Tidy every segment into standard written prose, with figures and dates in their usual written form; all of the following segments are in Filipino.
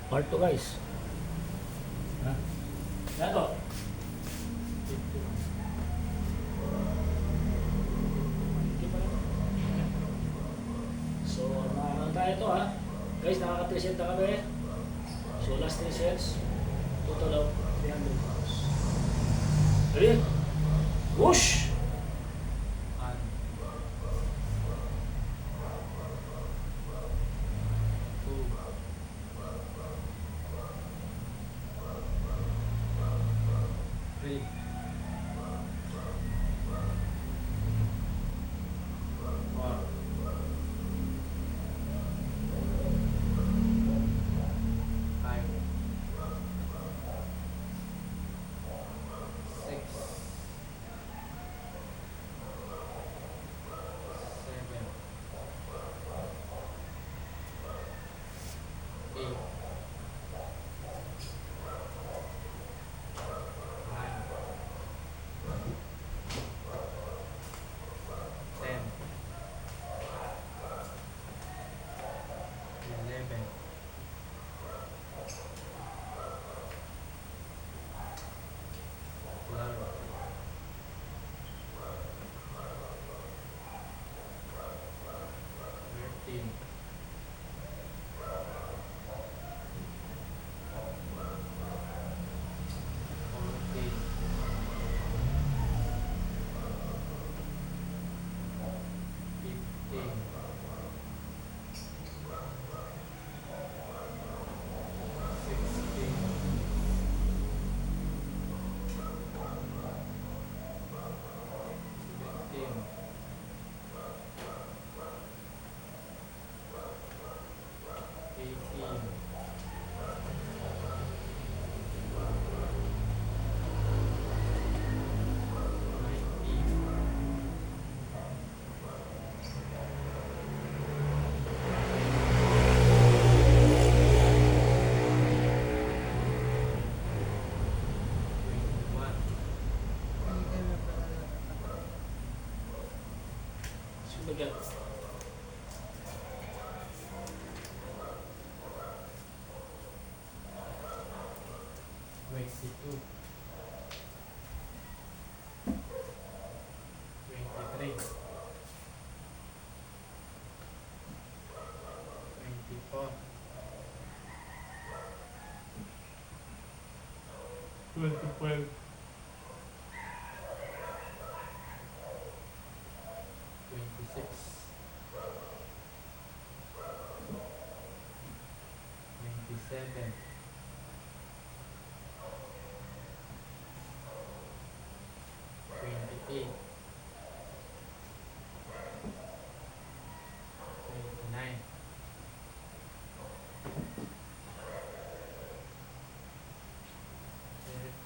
Part 2 guys. Ha? Yan to. So, nakakanta tayo ito ha. Guys, nakaka-3 sets na kami. So, last 3 sets. Total of 300 pounds. Ready? Whoosh! Again. 22, 23, 24, 25, 26, 27, 28, 29,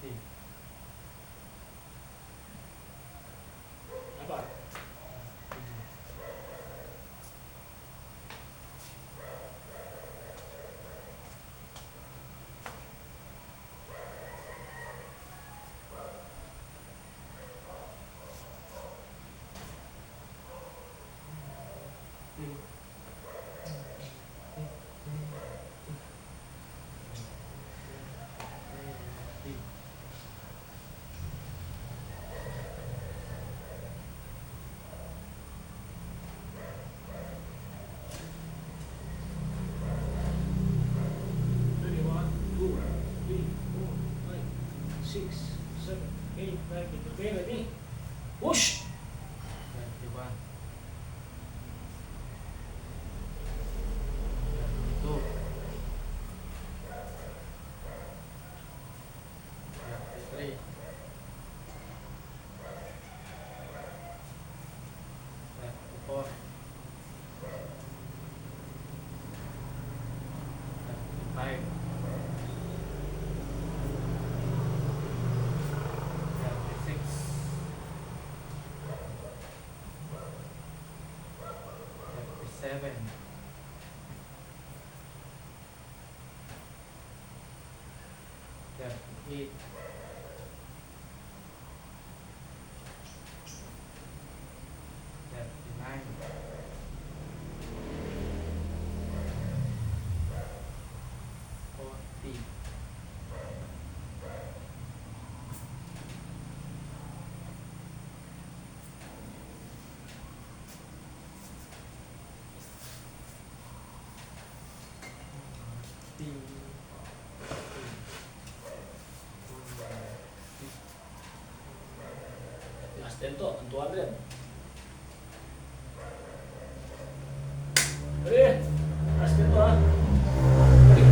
30, Apa? 6, 7, 8, 9, okay, ready? Push! 31, 32, 33, 34, 35, 37, 38, 39, 40, Stento, ang 200. Ready? Last stento ha. Ready?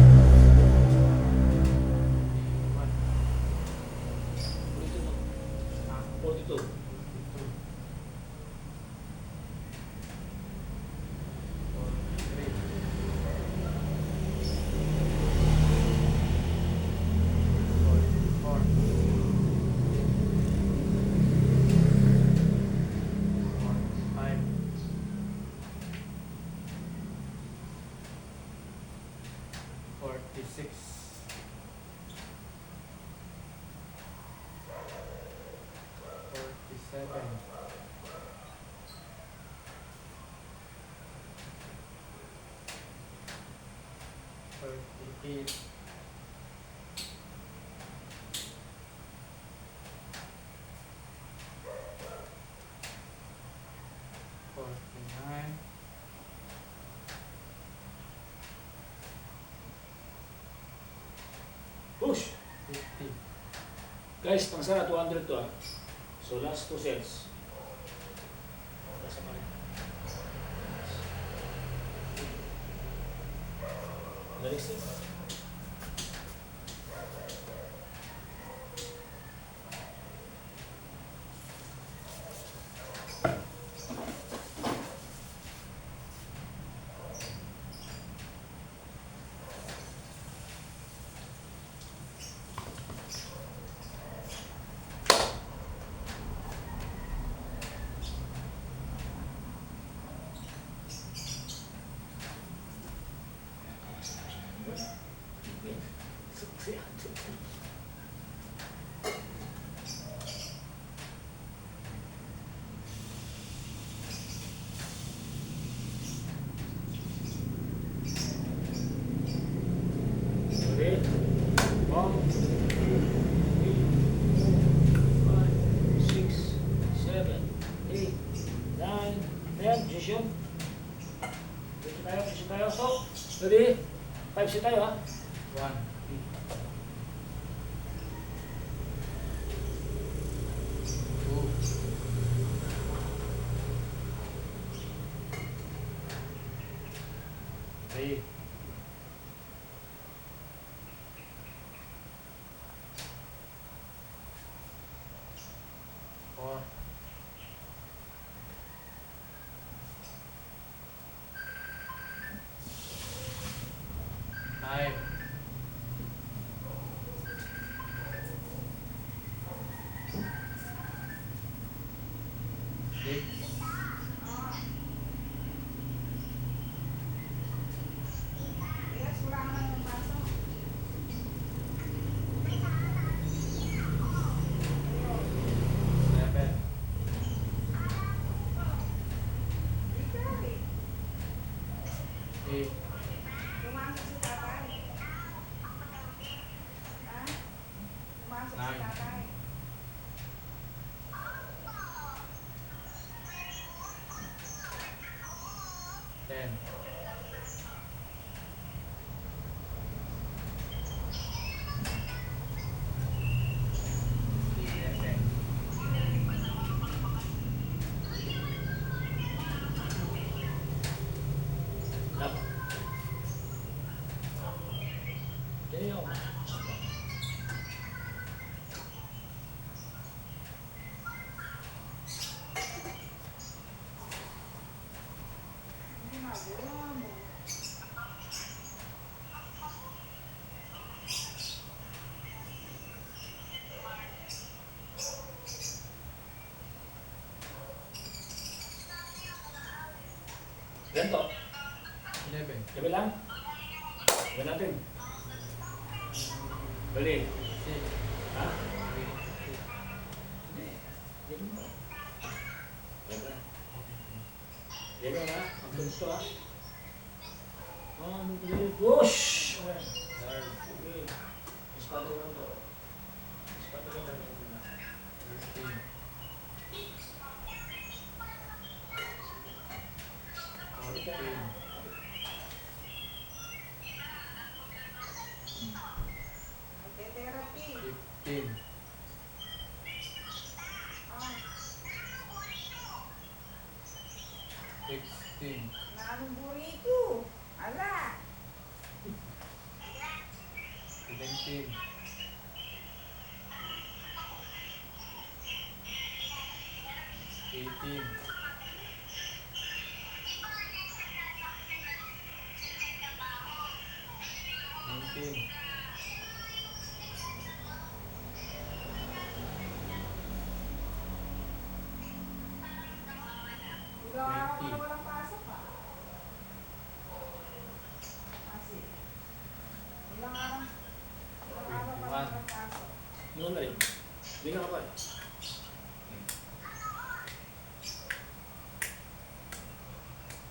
42. 42. 46. 47. 38. 49. 'Push! 50. Guys, pang sana 200 to ha. So last 2 sets. Nasa pa rin. The next set. Ready? 1, 2, 3, 4, 5, 6, 7, 8, 9, 10. Position. Position tayo. So, ready? 5 set tayo ha. 1. 2. 3. 4. 5. 6. 7. 8. 9. 10. 11. Lap. Damn. Ganito. 11. Gabi lang. Gabi natin. Bali. 6. Ha? 3. Hindi. Gabi mo. Gabi. Gabi ha. Ang tulis to ha. Push! Okay. Okay. Ispato ko na to. Ispato ko na to. 13. 14. 15. 17. 18. 19. 20. 21. Ano na rin? Hindi ka pa.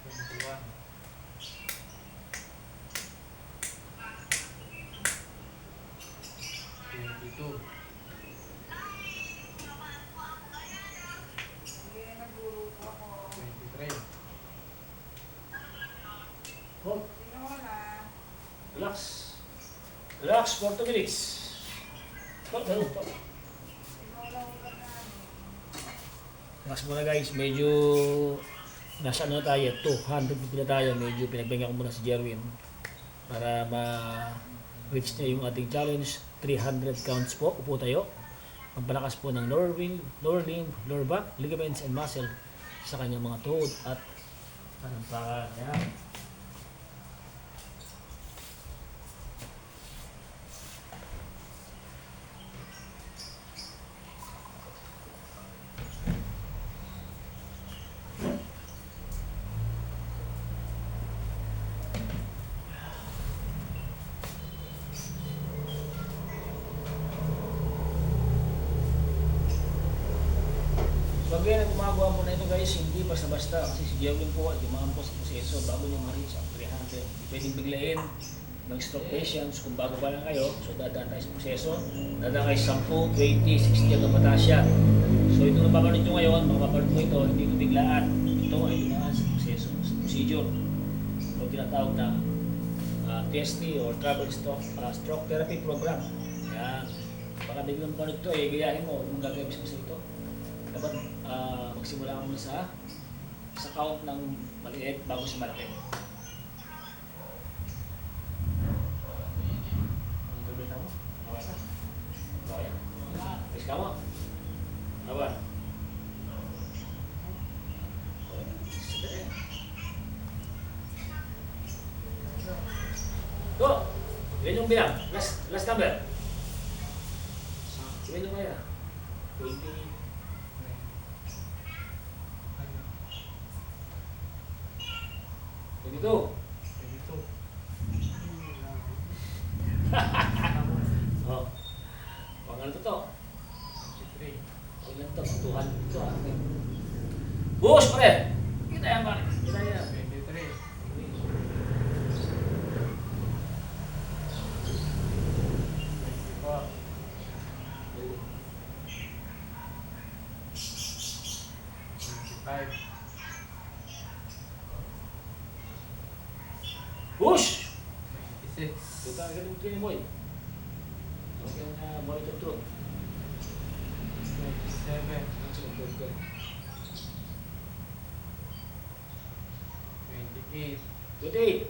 21. 22. 23. Hold. Relax. Relax for 2 minutes. Stop, stop. Relax muna guys, medyo nasa ano tayo, 250 na tayo, medyo pinagbigyan ko muna si Jerwin para ma-reach na yung ating challenge. 300 counts po, upo tayo. Magpalakas po ng lower limb, lower back, ligaments and muscle sa kanyang mga tuhod at palampakan. Yan. So again, ang gumagawa mo na ito guys, hindi basta-basta kasi si Jerwin po ay dumaan po sa proseso bago niya ma-reach ang 300. Hindi pwedeng biglayin ng stroke patients kung bago pa lang kayo. So dadaan tayo sa proseso, dadaan kayo sa 10, 20, 60 hanggang mataas yan. So ito na papanood nyo ngayon, makapanood mo ito, hindi ito biglaan. Ito ay dumaan sa proseso, sa procedure. So tinatawag na TST or Travel Stroke Therapy Program. Yan. Baka biglang panood ito, gayahin mo kung gagawin sa ito. Dapat magsimula ka muna sa count ng maliit bago sa malaki. Ang gagawin mo? Okay na? Okay. Please ka mo? Awa. Go! Ilan yung bilang? Last number. Ilan yung kaya? 20. 22. 22. Oh. Pang ano to? 23. Pang ano to? Tuhan ito ha. Buhos pa rin! Kita yan pare. Kita yan. 23. 24. 25. Buhos! 26. Kita ka ng training boy. Okay na monitor truth. 27. Good. 28. 28.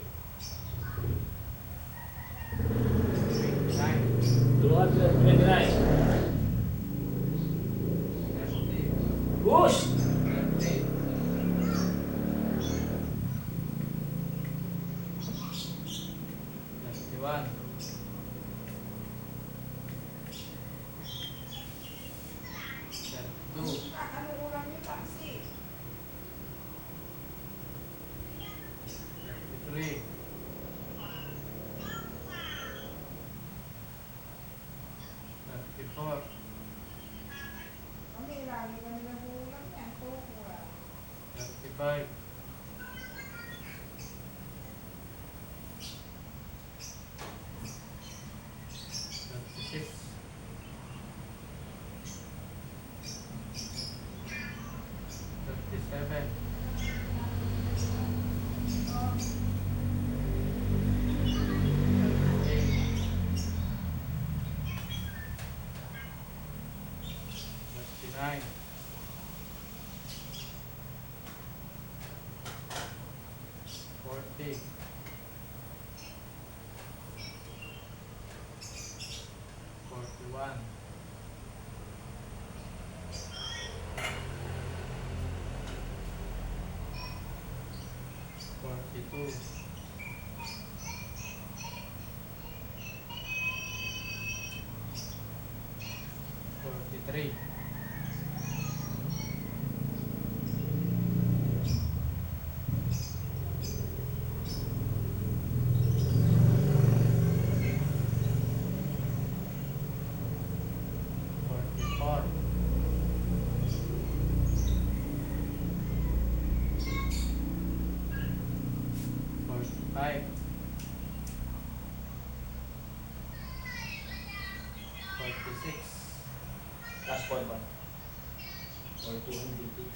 29. 229. 30. Buhos! 30. 31. 32. 33. 34. 35. 36. 43. 44. 45. 46. Last point ba? Or 250.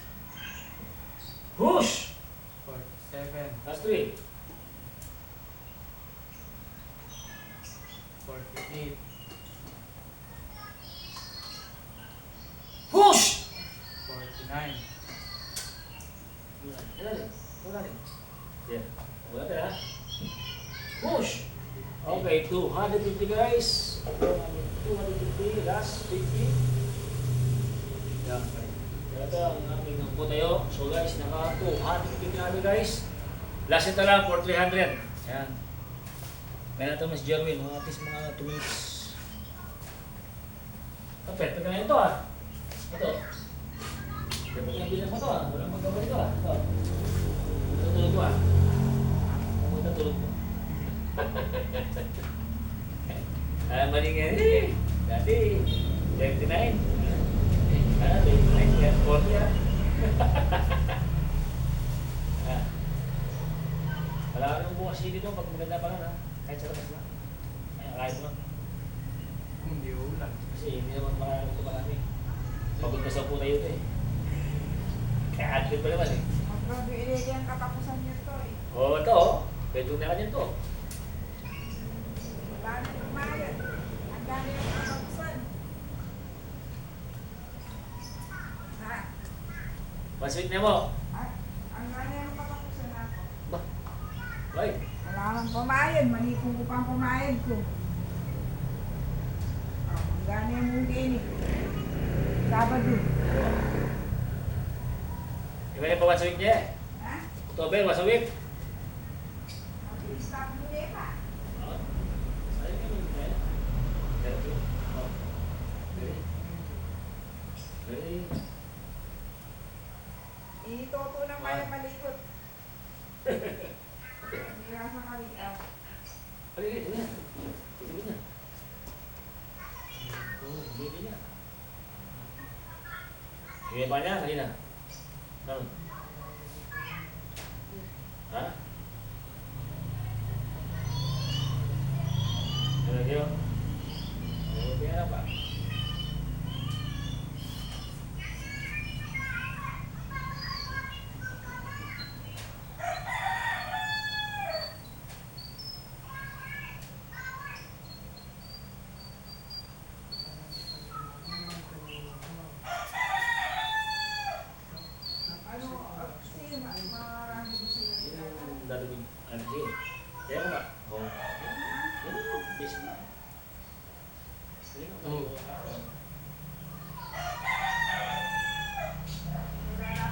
Push! 47. Last 3. 48. Push! 49. Wala rin. Yeah. Wala ka na. Push! Okay, 250 guys. 250, last 50. Yeah. Ito ang aming putayo. So guys, naka 250 na kami guys. Last ito lang for 300. Yan. Kaya ito mas Jerwin, mga at least mga 2 minutes. Perfect na ito ah. Ito. Perfect na bilang mo ito ah. Walang magawa ito ah. Ito. Tutulog ko ah. Pumunta tulog ko. Mali nga eh. Dati, 79. 29, yan, 40 ah. Wala ka naman bukas dito pag maganda pa lang ha. Kahit sa labas lang. Kahit mo. Hindi ulan. Kasi hindi naman marami ito marami. Pagod na sa puta yun eh. Kaya admin pa naman eh. Mag-graduate yan katapusan niyo to eh. Oo, ito oh. Pwede na ka dyan to. Wala na magmayad. Ang dami yung katapusan. Ha? Masweet na mo. Ang dami yung katapusan ako. Ba? Right. Wala nang pumayad. Manipong ko pa ang pumayad ko. Ang dami yung mungkin eh. Sabado. Iba na pa once a week niya eh. Ha? October, once a week. Stop mo pa. Oo. Sayang ka naman eh. Pero, oh. Very. Itoto lang kaya malikot. Hindi lang sa kaliaw. Ito na. Ito na. Hindi na. Hindi pa niya, kanina. Ano? Ha? Ano kayo? Ano kaya pa? Ano, sige, marami din sila. Yung dadawin, ano siya? Kaya ko ba? Oo. Yan yung basic na. Oo.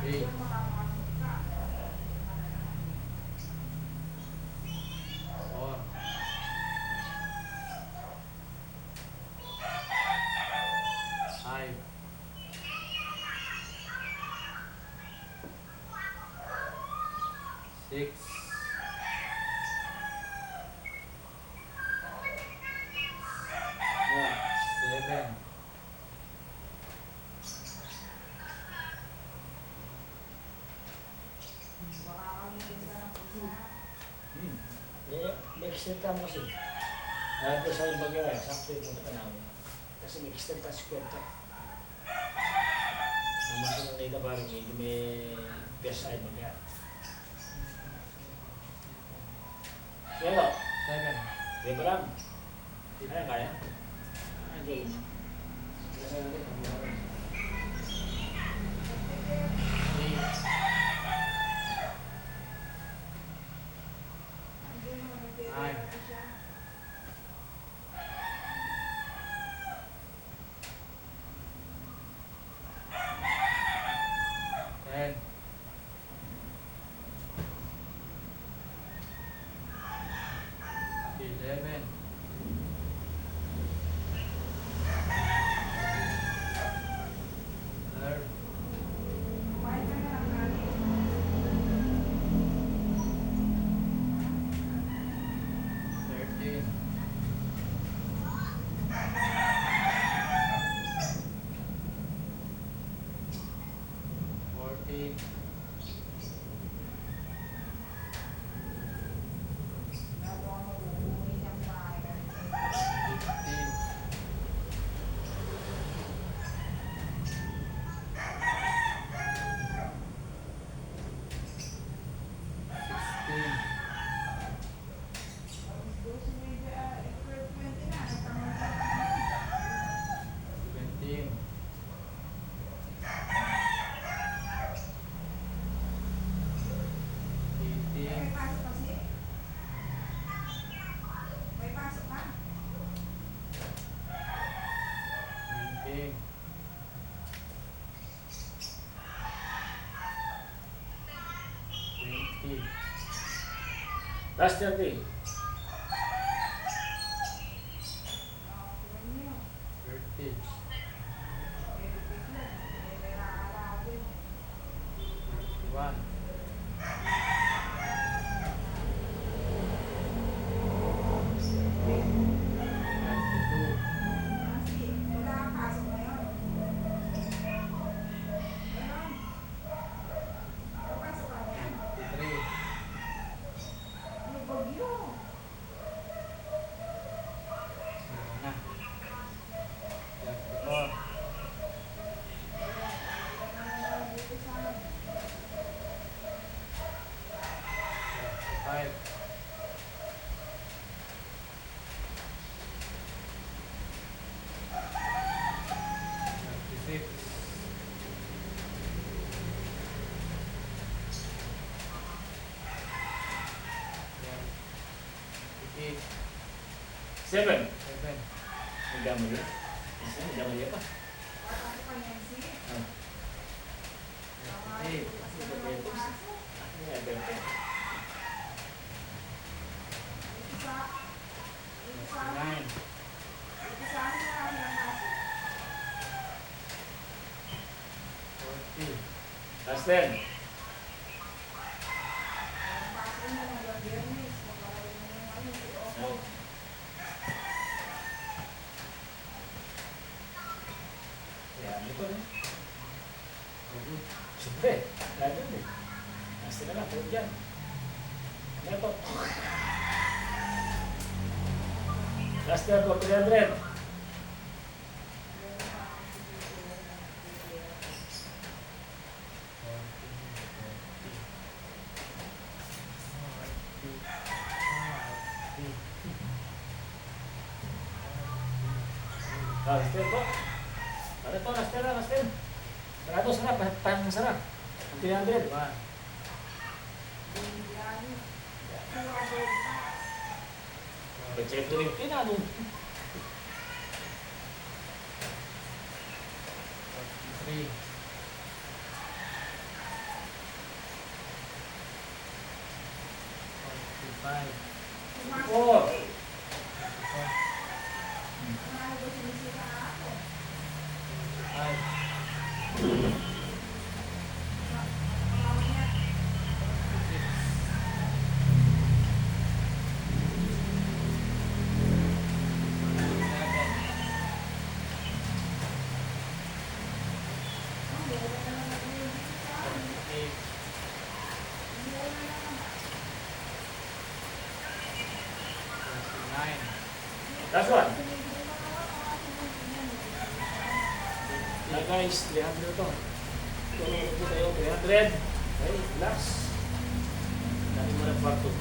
Hey. 4. 5. 6. 7. 'May extend ka mo kasi. Dahil ko sa ibang gaya, sakto yung punta ka namin. Kasi may extend ka square ka. Ang mga ng data ba rin, medyo may best side mo kaya. Kaya ba? 7. Kaya ba lang? Ano kaya? Hindi. Kaya natin, ang mga rin. 10. 11. Third. Kumain ka na lang natin. 13. 14. Bago ako uuwi ng bahay. 15. 16. Tapos doon sa media, April 20 na, nagkamunta. 17. 18. May pasok kasi. May pasok ka. 19. 20. Last 30. Oh, tingnan niyo. 30. Eh, bigla. Eh, may nakakalabi. 31. 32. Kasi, wala kang pasok ngayon. Meron. Papasok ka yan. 33. May bagyo. Na. 34. Dito sa 35. 36. 38. 7. 7. Nagkamali. Isa, nagkamali pa. papasok ka yan, si. Ah, 38. Kasi wala kang pasok. ano yan, perfect. Isa. Isa. 39. Isa na lang ang pasok. 40. Last 10. Ang pasok mo hanggang Biyernes. Maglalagay mo yung ano, si Opo. Yan, ito rin. Good. Siyempre, lahat yun eh. Last na lang, tulad yan. Ano ito? Last na po, 300. Ah, last 10 po. Ano ito, last 10 na, last 10. Sarado, sarap, pang sarap. 300. One. Pag-check ko rin, pinano. 43. 45. 4. Last one. Na guys, 300 to. Tulungan po tayo, 300. Okay, last. Dami mo ng part 2.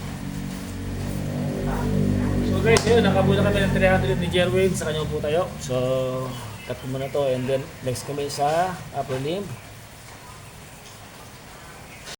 So guys, yun, nakabula kami ng 300 ni Jerwin. Sa kanya po tayo. So, cut ko muna to. And then, next kami sa upper limb.